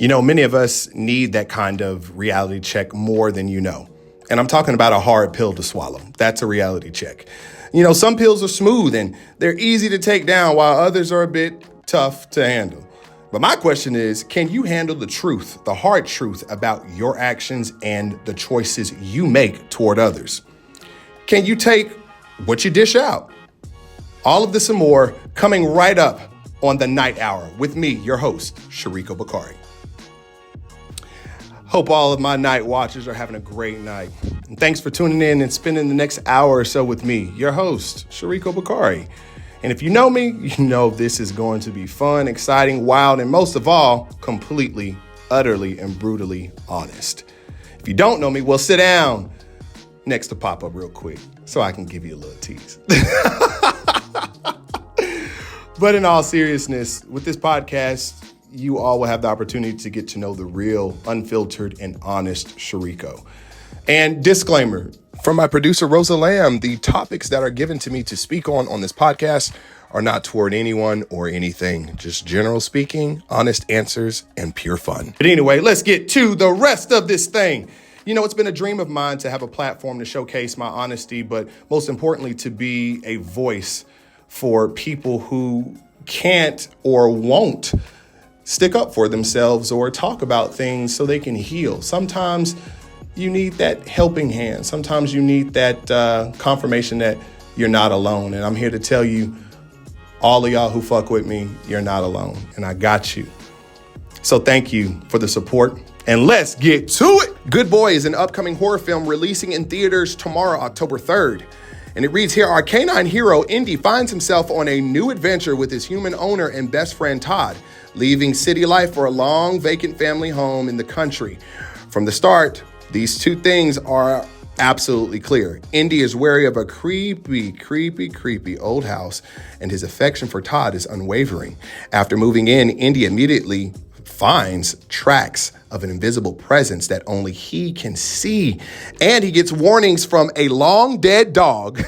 You know, many of us need that kind of reality check more than you know. And I'm talking about a hard pill to swallow. That's a reality check. You know, some pills are smooth and they're easy to take down while others are a bit tough to handle. But my question is, can you handle the truth, the hard truth about your actions and the choices you make toward others? Can you take what you dish out? All of this and more coming right up on the Night Hour with me, your host, Shreco Bakari. Hope all of my night watchers are having a great night. And thanks for tuning in and spending the next hour or so with me, your host, Shreco Bakari. And if you know me, you know this is going to be fun, exciting, wild, and most of all, completely, utterly, and brutally honest. If you don't know me, well, sit down next to Pop-Up real quick so I can give you a little tease. But in all seriousness, with this podcast, you all will have the opportunity to get to know the real, unfiltered, and honest Shreco. And disclaimer, from my producer, Rosa Lamb, the topics that are given to me to speak on this podcast are not toward anyone or anything. Just general speaking, honest answers, and pure fun. But anyway, let's get to the rest of this thing. You know, it's been a dream of mine to have a platform to showcase my honesty, but most importantly, to be a voice for people who can't or won't stick up for themselves or talk about things so they can heal. Sometimes you need that helping hand. Sometimes you need that confirmation that you're not alone. And I'm here to tell you, all of y'all who fuck with me, you're not alone. And I got you. So thank you for the support. And let's get to it. Good Boy is an upcoming horror film releasing in theaters tomorrow, October 3rd. And it reads here, our canine hero, Indy, finds himself on a new adventure with his human owner and best friend, Todd, leaving city life for a long vacant family home in the country. From the start, these two things are absolutely clear. Indy is wary of a creepy old house, and his affection for Todd is unwavering. After moving in, Indy immediately finds tracks of an invisible presence that only he can see. And he gets warnings from a long dead dog.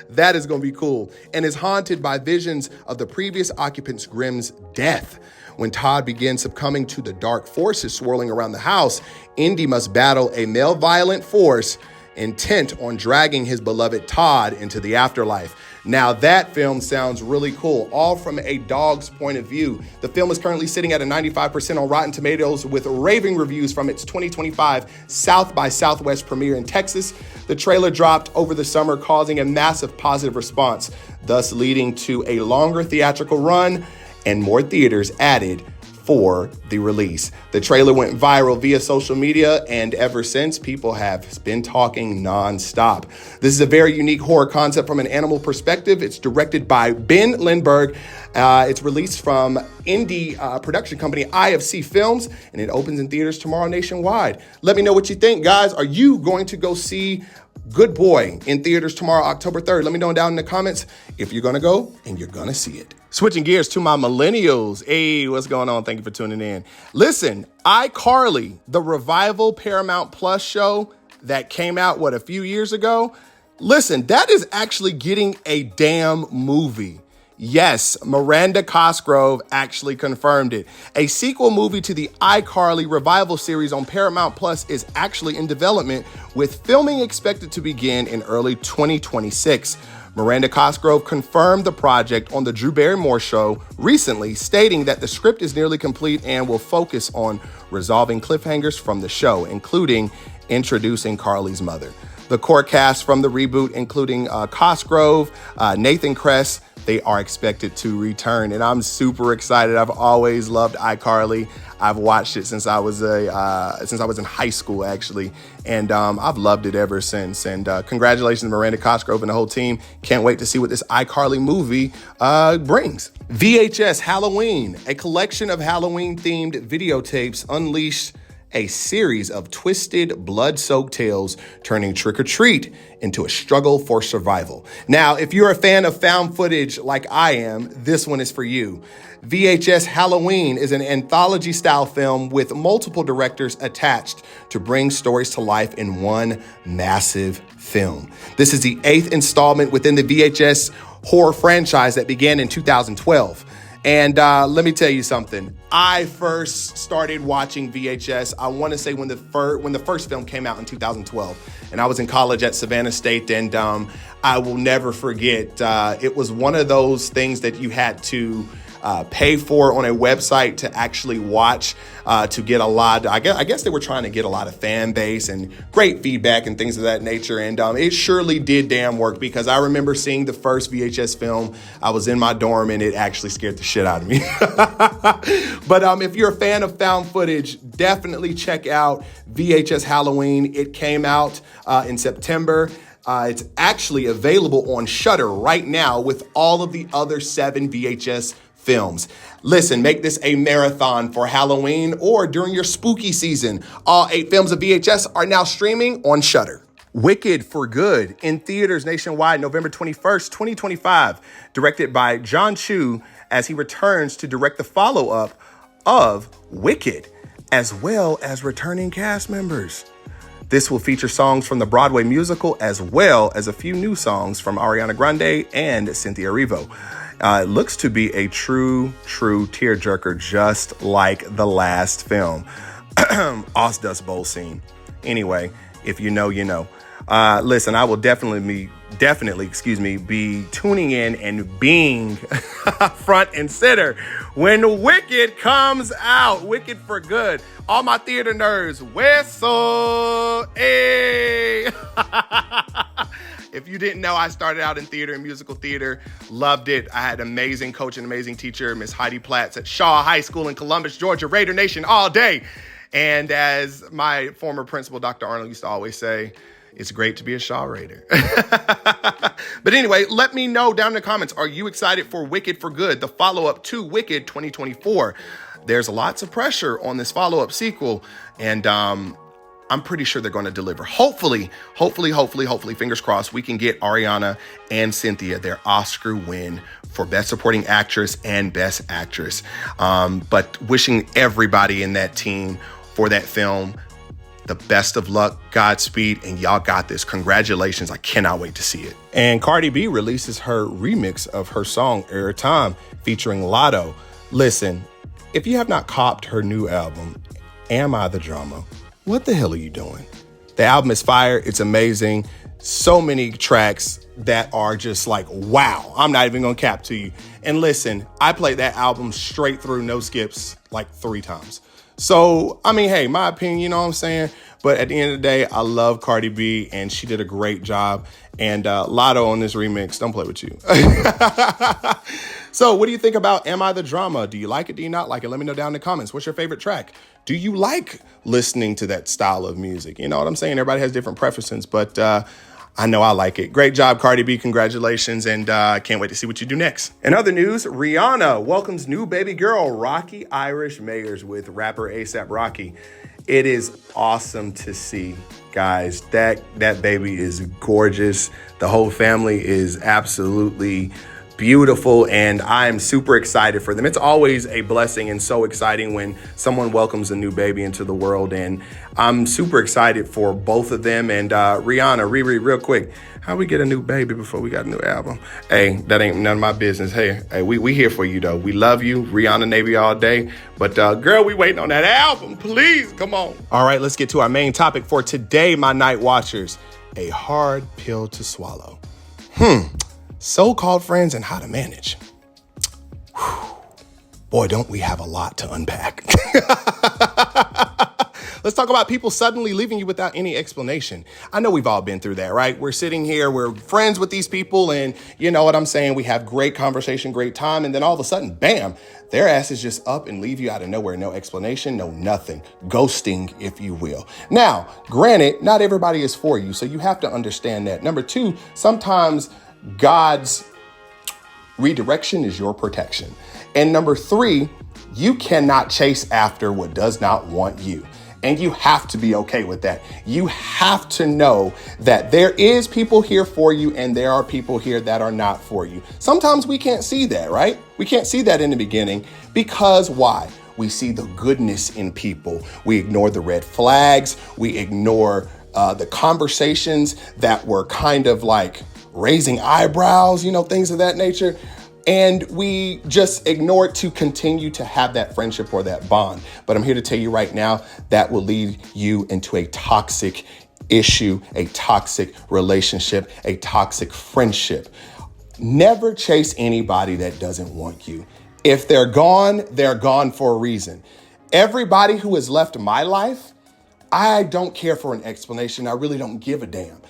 That is going to be cool. And is haunted by visions of the previous occupant's grim's death. When Todd begins succumbing to the dark forces swirling around the house, Indy must battle a malevolent force intent on dragging his beloved Todd into the afterlife. Now that film sounds really cool, all from a dog's point of view. The film is currently sitting at a 95% on Rotten Tomatoes with raving reviews from its 2025 South by Southwest premiere in Texas. The trailer dropped over the summer, causing a massive positive response, thus leading to a longer theatrical run and more theaters added for the release. The trailer went viral via social media, and ever since, people have been talking nonstop. This is a very unique horror concept from an animal perspective. It's directed by Ben Lindbergh. It's released from indie production company IFC Films, and it opens in theaters tomorrow nationwide. Let me know what you think, guys. Are you going to go see Good Boy in theaters tomorrow, October 3rd? Let me know down in the comments if you're going to go and you're going to see it. Switching gears to my millennials. Hey, what's going on? Thank you for tuning in. Listen, iCarly, the revival Paramount Plus show that came out, a few years ago? Listen, that is actually getting a damn movie. Yes, Miranda Cosgrove actually confirmed it. A sequel movie to the iCarly revival series on Paramount Plus is actually in development, with filming expected to begin in early 2026. Miranda Cosgrove confirmed the project on the Drew Barrymore show recently, stating that the script is nearly complete and will focus on resolving cliffhangers from the show, including introducing Carly's mother. The core cast from the reboot, including Cosgrove, Nathan Kress, they are expected to return, and I'm super excited. I've always loved iCarly. I've watched it since I was in high school, actually, and I've loved it ever since. And congratulations, Miranda Cosgrove and the whole team. Can't wait to see what this iCarly movie brings. VHS Halloween, a collection of Halloween-themed videotapes, unleashed a series of twisted, blood-soaked tales, turning trick-or-treat into a struggle for survival. Now, if you're a fan of found footage like I am, this one is for you. VHS Halloween is an anthology-style film with multiple directors attached to bring stories to life in one massive film. This is the 8th installment within the VHS horror franchise that began in 2012. And let me tell you something. I first started watching VHS, I want to say when the first film came out in 2012. And I was in college at Savannah State, and I will never forget. It was one of those things that you had to pay for on a website to actually watch, to get a lot. I guess they were trying to get a lot of fan base and great feedback and things of that nature. And it surely did damn work, because I remember seeing the first VHS film. I was in my dorm and it actually scared the shit out of me. But if you're a fan of found footage, definitely check out VHS Halloween. It came out in September. It's actually available on Shudder right now with all of the other 7 VHS films. Listen, make this a marathon for Halloween or during your spooky season. All 8 films of VHS are now streaming on Shudder. Wicked for Good in theaters nationwide November 21st, 2025, directed by John Chu, as he returns to direct the follow-up of Wicked, as well as returning cast members. This will feature songs from the Broadway musical, as well as a few new songs from Ariana Grande and Cynthia Erivo. It looks to be a true tearjerker, just like the last film. Osdust Bowl scene. Anyway, if you know, you know. Listen, I will definitely be tuning in and being front and center when Wicked comes out. Wicked for Good. All my theater nerds, whistle. Hey. If you didn't know, I started out in theater and musical theater. Loved it. I had an amazing coach and amazing teacher, Miss Heidi Platts at Shaw High School in Columbus, Georgia. Raider Nation all day. And as my former principal, Dr. Arnold, used to always say, it's great to be a Shaw Raider. But anyway, let me know down in the comments. Are you excited for Wicked for Good, the follow-up to Wicked 2024? There's lots of pressure on this follow-up sequel. And I'm pretty sure they're going to deliver. Hopefully, fingers crossed, we can get Ariana and Cynthia their Oscar win for Best Supporting Actress and Best Actress. But wishing everybody in that team for that film the best of luck, Godspeed, and y'all got this. Congratulations. I cannot wait to see it. And Cardi B releases her remix of her song Every Time featuring Lotto. Listen, if you have not copped her new album, Am I the Drama? What the hell are you doing? The album is fire. It's amazing. So many tracks that are just like, wow. I'm not even going to cap to you. And listen, I played that album straight through, no skips, like 3 times. So, I mean, hey, my opinion, you know what I'm saying? But at the end of the day, I love Cardi B, and she did a great job. And Lotto on this remix, don't play with you. So what do you think about Am I the Drama? Do you like it? Do you not like it? Let me know down in the comments. What's your favorite track? Do you like listening to that style of music? You know what I'm saying? Everybody has different preferences, but I know I like it. Great job, Cardi B. Congratulations. And I can't wait to see what you do next. In other news, Rihanna welcomes new baby girl, Rocky Irish Mayers, with rapper A$AP Rocky. It is awesome to see, guys. That baby is gorgeous. The whole family is absolutely beautiful, and I am super excited for them. It's always a blessing and so exciting when someone welcomes a new baby into the world, and I'm super excited for both of them. And Rihanna, Riri, real quick, how we get a new baby before we got a new album? Hey, that ain't none of my business. Hey, we here for you though. We love you, Rihanna Navy all day. But girl, we waiting on that album. Please, come on. All right, let's get to our main topic for today, my night watchers. A hard pill to swallow. So-called friends and how to manage. Whew. Boy, don't we have a lot to unpack. Let's talk about people suddenly leaving you without any explanation. I know we've all been through that, right? We're sitting here, we're friends with these people, and you know what I'm saying? We have great conversation, great time, and then all of a sudden, bam, their ass is just up and leave you out of nowhere. No explanation, no nothing. Ghosting, if you will. Now, granted, not everybody is for you, so you have to understand that. Number 2, sometimes God's redirection is your protection. And number 3, you cannot chase after what does not want you. And you have to be okay with that. You have to know that there is people here for you and there are people here that are not for you. Sometimes we can't see that, right? We can't see that in the beginning because why? We see the goodness in people. We ignore the red flags. We ignore the conversations that were kind of like raising eyebrows, you know, things of that nature. And we just ignore it to continue to have that friendship or that bond. But I'm here to tell you right now, that will lead you into a toxic issue, a toxic relationship, a toxic friendship. Never chase anybody that doesn't want you. If they're gone for a reason. Everybody who has left my life, I don't care for an explanation. I really don't give a damn.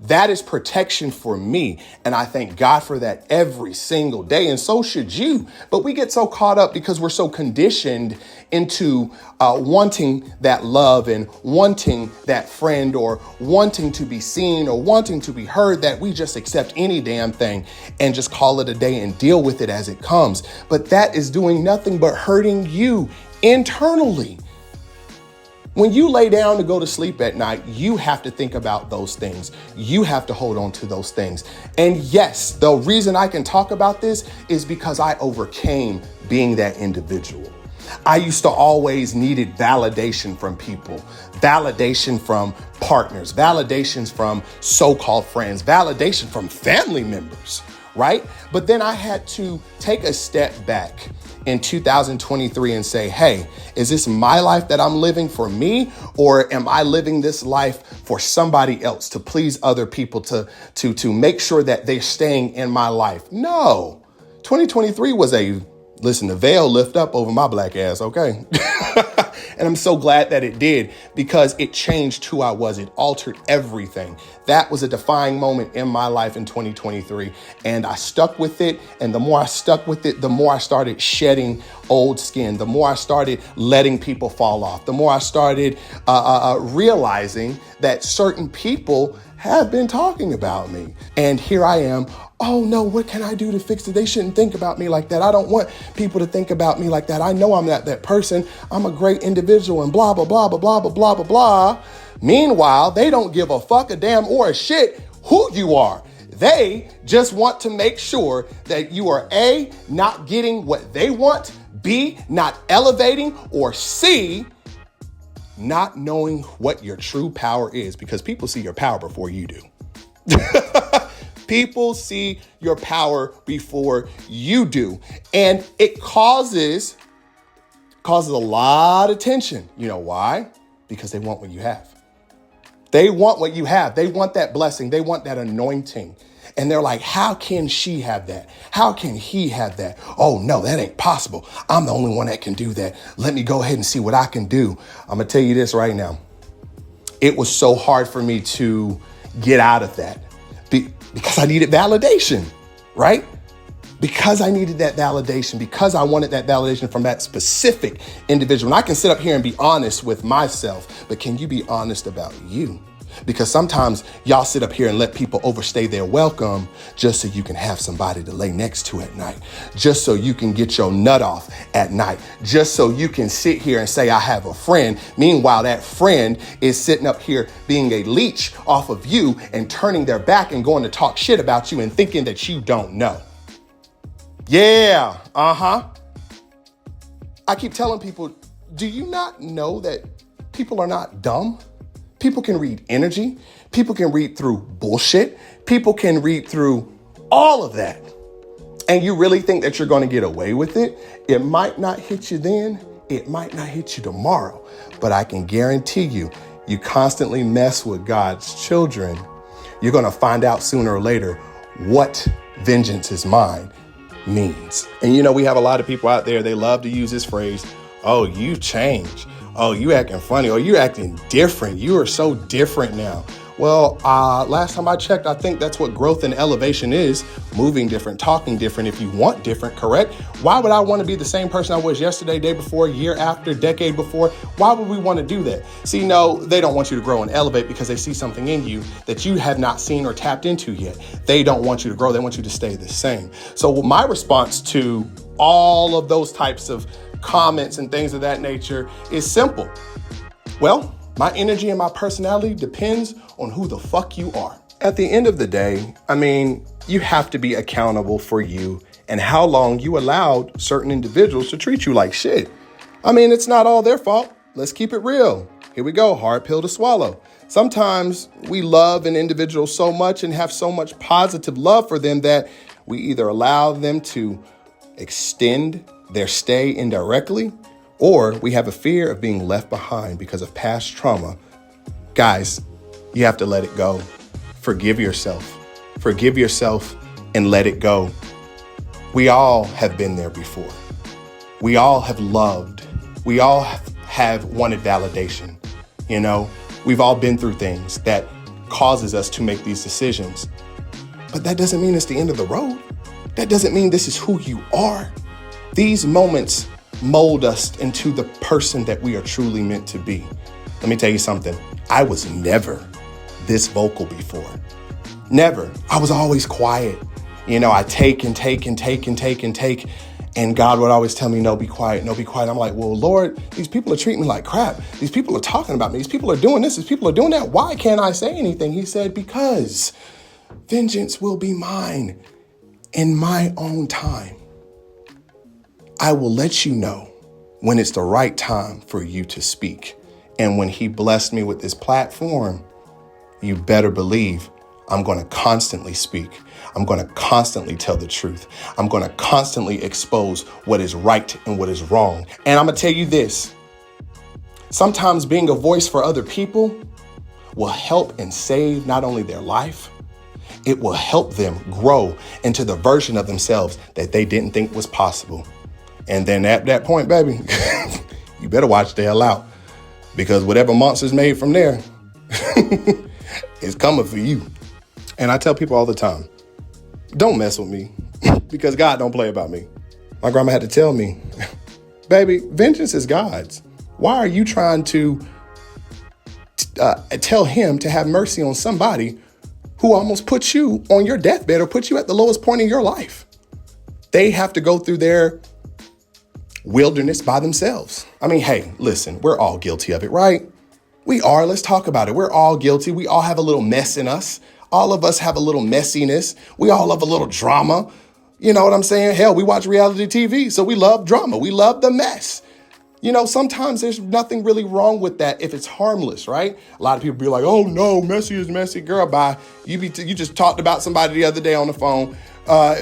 That is protection for me. And I thank God for that every single day. And so should you. But we get so caught up because we're so conditioned into wanting that love and wanting that friend or wanting to be seen or wanting to be heard that we just accept any damn thing and just call it a day and deal with it as it comes. But that is doing nothing but hurting you internally. When you lay down to go to sleep at night, you have to think about those things. You have to hold on to those things. And yes, the reason I can talk about this is because I overcame being that individual. I used to always needed validation from people, validation from partners, validations from so-called friends, validation from family members, right? But then I had to take a step back in 2023 and say, hey, is this my life that I'm living for me? Or am I living this life for somebody else to please other people, to make sure that they're staying in my life? No, 2023 was the veil lift up over my black ass, okay? And I'm so glad that it did because it changed who I was. It altered everything. That was a defining moment in my life in 2023. And I stuck with it. And the more I stuck with it, the more I started shedding old skin. The more I started letting people fall off. The more I started realizing that certain people have been talking about me. And here I am. Oh no, what can I do to fix it? They shouldn't think about me like that. I don't want people to think about me like that. I know I'm not that person. I'm a great individual and blah, blah, blah, blah, blah, blah, blah, blah, blah. Meanwhile, they don't give a fuck, a damn, or a shit who you are. They just want to make sure that you are A, not getting what they want, B, not elevating, or C, not knowing what your true power is, because people see your power before you do. People see your power before you do. And it causes a lot of tension. You know why? Because they want what you have. They want what you have. They want that blessing. They want that anointing. And they're like, how can she have that? How can he have that? Oh, no, that ain't possible. I'm the only one that can do that. Let me go ahead and see what I can do. I'm going to tell you this right now. It was so hard for me to get out of that because I needed validation, right? Because I needed that validation, because I wanted that validation from that specific individual. And I can sit up here and be honest with myself, but can you be honest about you? Because sometimes y'all sit up here and let people overstay their welcome just so you can have somebody to lay next to at night, just so you can get your nut off at night, just so you can sit here and say, I have a friend. Meanwhile, that friend is sitting up here being a leech off of you and turning their back and going to talk shit about you and thinking that you don't know. Yeah, I keep telling people, do you not know that people are not dumb? People can read energy. People can read through bullshit. People can read through all of that. And you really think that you're going to get away with it? It might not hit you then. It might not hit you tomorrow. But I can guarantee you, you constantly mess with God's children, you're going to find out sooner or later what vengeance is mine means. And you know, we have a lot of people out there, they love to use this phrase, oh, you changed. Oh, you acting funny. Oh, you acting different. You are so different now. Well, last time I checked, I think that's what growth and elevation is. Moving different, talking different. If you want different, correct? Why would I want to be the same person I was yesterday, day before, year after, decade before? Why would we want to do that? See, no, they don't want you to grow and elevate because they see something in you that you have not seen or tapped into yet. They don't want you to grow. They want you to stay the same. So my response to all of those types of comments and things of that nature is simple. Well, my energy and my personality depends on who the fuck you are. At the end of the day, I mean, you have to be accountable for you and how long you allowed certain individuals to treat you like shit. I mean, it's not all their fault. Let's keep it real. Here we go. Hard pill to swallow. Sometimes we love an individual so much and have so much positive love for them that We either allow them to extend their stay indirectly, or we have a fear of being left behind because of past trauma. Guys, you have to let it go. Forgive yourself. Forgive yourself and let it go. We all have been there before. We all have loved. We all have wanted validation. You know, we've all been through things that causes us to make these decisions. But that doesn't mean it's the end of the road. That doesn't mean this is who you are. These moments mold us into the person that we are truly meant to be. Let me tell you something. I was never this vocal before. Never. I was always quiet. You know, I take and take and take and take and take. And God would always tell me, no, be quiet, no, be quiet. I'm like, well, Lord, these people are treating me like crap. These people are talking about me. These people are doing this. These people are doing that. Why can't I say anything? He said, because vengeance will be mine in my own time. I will let you know when it's the right time for you to speak. And when he blessed me with this platform, you better believe I'm going to constantly speak. I'm going to constantly tell the truth. I'm going to constantly expose what is right and what is wrong. And I'm going to tell you this. Sometimes being a voice for other people will help and save not only their life, it will help them grow into the version of themselves that they didn't think was possible. And then at that point, baby, you better watch the hell out, because whatever monster's made from there is coming for you. And I tell people all the time, don't mess with me because God don't play about me. My grandma had to tell me, baby, vengeance is God's. Why are you trying to tell him to have mercy on somebody who almost put you on your deathbed or put you at the lowest point in your life? They have to go through their wilderness by themselves. I mean, hey, listen, we're all guilty of it, right? We are. Let's talk about it. We're all guilty. We all have a little mess in us. All of us have a little messiness. We all love a little drama. You know what I'm saying? Hell, we watch reality TV, so we love drama. We love the mess. You know, sometimes there's nothing really wrong with that if it's harmless, right? A lot of people be like, oh no, messy is messy. Girl, bye. You just talked about somebody the other day on the phone,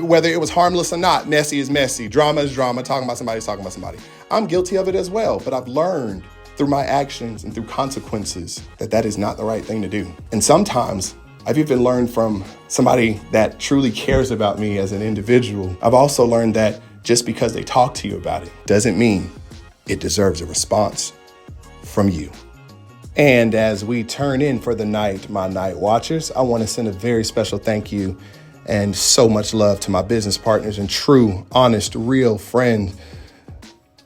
whether it was harmless or not. Messy is messy. Drama is drama. Talking about somebody is talking about somebody. I'm guilty of it as well, but I've learned through my actions and through consequences that is not the right thing to do. And sometimes I've even learned from somebody that truly cares about me as an individual. I've also learned that just because they talk to you about it doesn't mean it deserves a response from you. And as we turn in for the night, my night watchers, I want to send a very special thank you and so much love to my business partners and true, honest, real friend,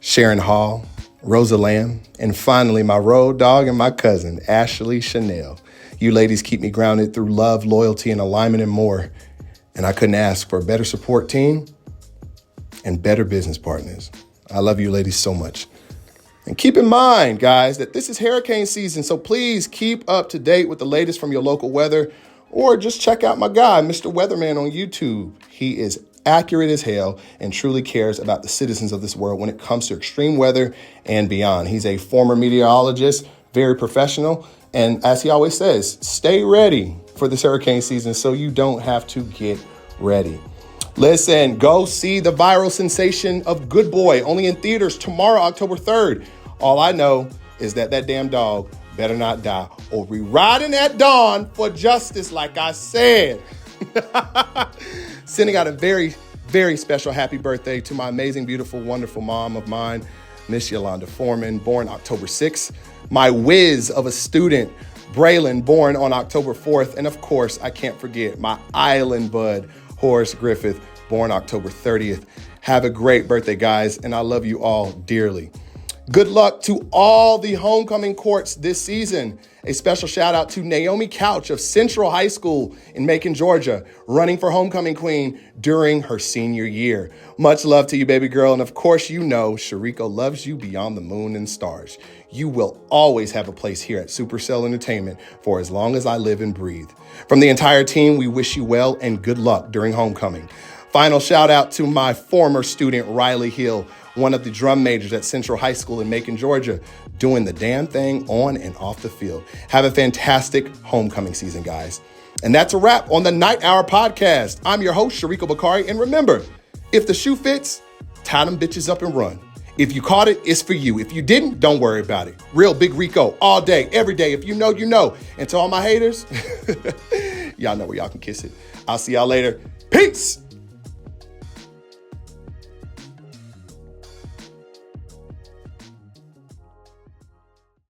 Sharon Hall, Rosa Lamb, and finally my road dog and my cousin, Ashley Chanel. You ladies keep me grounded through love, loyalty, and alignment and more. And I couldn't ask for a better support team and better business partners. I love you ladies so much. And keep in mind, guys, that this is hurricane season. So please keep up to date with the latest from your local weather, or just check out my guy, Mr. Weatherman, on YouTube. He is accurate as hell and truly cares about the citizens of this world when it comes to extreme weather and beyond. He's a former meteorologist, very professional. And as he always says, stay ready for this hurricane season so you don't have to get ready. Listen, go see the viral sensation of Good Boy, only in theaters tomorrow, October 3rd. All I know is that damn dog better not die, or we riding at dawn for justice, like I said. Sending out a very, very special happy birthday to my amazing, beautiful, wonderful mom of mine, Miss Yolanda Foreman, born October 6th. My whiz of a student, Braylon, born on October 4th. And of course, I can't forget my island bud, Horace Griffith, born October 30th. Have a great birthday, guys, and I love you all dearly. Good luck to all the homecoming courts this season. A special shout out to Naomi Couch of Central High School in Macon, Georgia, running for homecoming queen during her senior year. Much love to you, baby girl. And of course, you know, Shreco loves you beyond the moon and stars. You will always have a place here at Supercell Entertainment for as long as I live and breathe. From the entire team, we wish you well and good luck during homecoming. Final shout out to my former student, Riley Hill, one of the drum majors at Central High School in Macon, Georgia, doing the damn thing on and off the field. Have a fantastic homecoming season, guys. And that's a wrap on the Night Hour podcast. I'm your host, Shreco Bakari. And remember, if the shoe fits, tie them bitches up and run. If you caught it, it's for you. If you didn't, don't worry about it. Real Big Rico all day, every day. If you know, you know. And to all my haters, y'all know where y'all can kiss it. I'll see y'all later. Peace.